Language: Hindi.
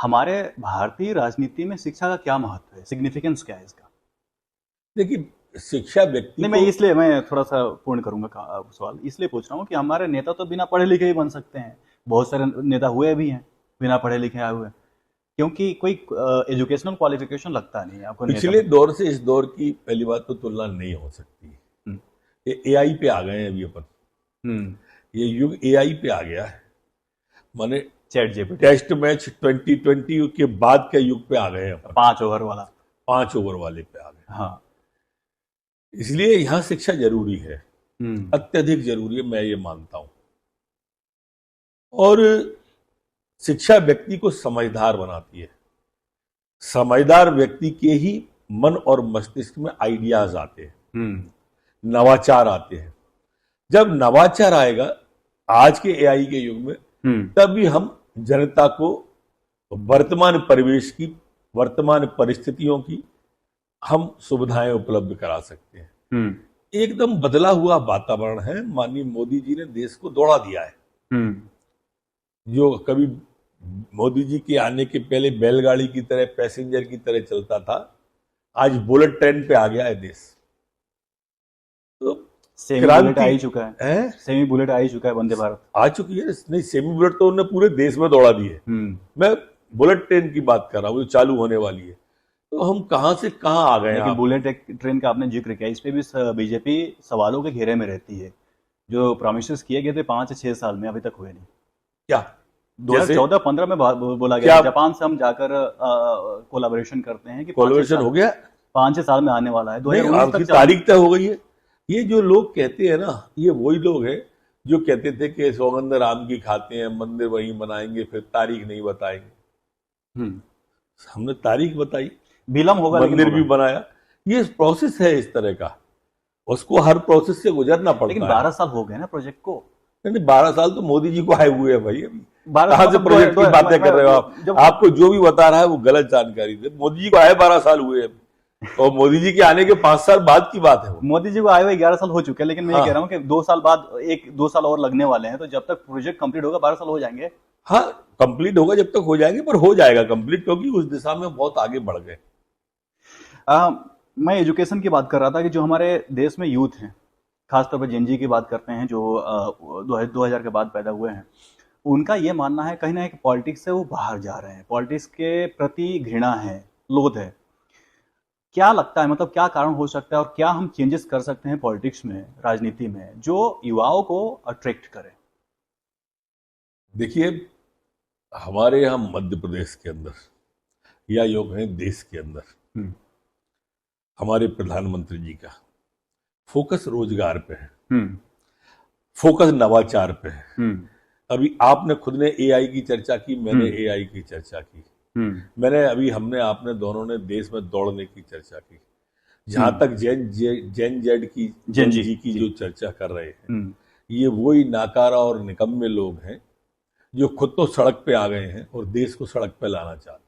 हमारे भारतीय राजनीति में शिक्षा का क्या महत्व है, सिग्निफिकेंस क्या है इसका? देखिए, शिक्षा व्यक्ति नहीं, को मैं थोड़ा सा पूर्ण करूंगा सवाल, इसलिए पूछ रहा हूँ कि हमारे नेता तो बिना पढ़े लिखे ही बन सकते हैं। बहुत सारे नेता हुए भी हैं बिना पढ़े लिखे आए हुए, क्योंकि कोई एजुकेशनल क्वालिफिकेशन लगता नहीं है आपको नेता पिछले बनने दौर से इस दौर की पहली बात तो तुलना नहीं हो सकती। में। ये एआई पे आ गए हैं अभी अपन। हम्म। ये युग एआई पे आ गया है। माने चैट जीपीटी। टेस्ट मैच 2020 के बाद के युग पे आ गए हैं अपन। 5 ओवर वाला। 5 ओवर वाले पे आ गए। हाँ। इसलिए यहां शिक्षा जरूरी है, हम्म। अत्यधिक जरूरी है, मैं ये मानता हूं। और शिक्षा व्यक्ति को समझदार बनाती है। समझदार व्यक्ति के ही मन और मस्तिष्क में आइडियाज आते हैं, हम्म। नवाचार आते हैं। जब नवाचार आएगा आज के एआई के युग में, हम्म। तभी हम जनता को वर्तमान परिवेश की, वर्तमान परिस्थितियों की हम सुविधाएं उपलब्ध करा सकते हैं। हम्म। एकदम बदला हुआ वातावरण है। माननीय मोदी जी ने देश को दौड़ा दिया है। हम्म। जो कभी मोदी जी के आने के पहले बैलगाड़ी की तरह, पैसेंजर की तरह चलता था, आज बुलेट ट्रेन पे आ गया है देश। तो सेमी बुलेट आ ही क्रांति चुका है। है, सेमी बुलेट आ ही चुका है, वंदे भारत। आ चुकी है। नहीं, सेमी बुलेट तो उन्होंने पूरे देश में दौड़ा दी है। मैं बुलेट ट्रेन की बात कर रहा हूँ जो चालू होने वाली है। तो हम कहां से कहां आ गए हैं। लेकिन बुलेट ट्रेन का आपने जिक्र किया, इस पे भी बीजेपी सवालों के घेरे में रहती है। जो प्रॉमिसेस किए गए थे 5 से 6 साल में, अभी तक हुए नहीं। क्या? जैसे 2014-15 में बोला गया क्या था, जापान से हम जाकर कोलाबोरेशन करते हैं कि कोलैबोरेशन हो गया? 5-6 साल में आने वाला है, नहीं, 2019 आपकी तक। तारीख तय हो गई है। ये जो लोग कहते हैं ना, ये वही लोग हैं जो कहते थे कि सौगंध राम की खाते हैं, मंदिर वहीं बनाएंगे, फिर तारीख नहीं बताएंगे। हम्म। हमने तारीख बताई, विलम्ब होगा लेकिन मंदिर भी होगा। बनाया। ये प्रोसेस है इस तरह का, उसको हर प्रोसेस से गुजरना पड़ता लेकिन है। 12 साल हो गए ना प्रोजेक्ट को। नहीं, 12 साल तो मोदी जी को आए हुए हैं भाई। अभी 12 कहां से साल प्रोजेक्ट की बातें कर रहे हो आप? जब आपको जो भी बता रहा है वो गलत जानकारी है। मोदी जी को आए 12 साल हुए हैं, और मोदी जी के आने के 5 साल बाद की बात है वो। मोदी जी को आए हुए 11 साल हो चुके हैं, लेकिन मैं ये हाँ। कह रहा हूँ कि 2 साल बाद, 1-2 साल और लगने वाले हैं, तो जब तक प्रोजेक्ट कंप्लीट होगा 12 साल हो जाएंगे। हाँ, कंप्लीट होगा जब तक हो जाएंगे, पर हो जाएगा कंप्लीट, क्योंकि उस दिशा में बहुत आगे बढ़ गए। मैं एजुकेशन की बात कर रहा था कि जो हमारे देश में यूथ हैं, खासतौर पर जेनजी की बात करते हैं, जो 2000 के बाद पैदा हुए हैं, उनका ये मानना है कहीं ना कहीं पॉलिटिक्स से वो बाहर जा रहे हैं, पॉलिटिक्स के प्रति घृणा है, लोध है। क्या लगता है, मतलब क्या कारण हो सकता है, और क्या हम चेंजेस कर सकते हैं पॉलिटिक्स में, राजनीति में, जो युवाओं को अट्रैक्ट करे? देखिए, हमारे यहाँ मध्य प्रदेश के अंदर, या योग है देश के अंदर, हम्म। हमारे प्रधानमंत्री जी का फोकस रोजगार पे है, हम्म। फोकस नवाचार पे है। हम्म। अभी आपने खुद ने एआई की चर्चा की, मैंने एआई की चर्चा की, मैंने अभी हमने आपने दोनों ने देश में दौड़ने की चर्चा की। जहां तक जेन जेड की, जेन जी की जो चर्चा कर रहे हैं, ये वही नाकारा और निकम्मे लोग हैं जो खुद तो सड़क पे आ गए हैं और देश को सड़क पे लाना चाहते हैं।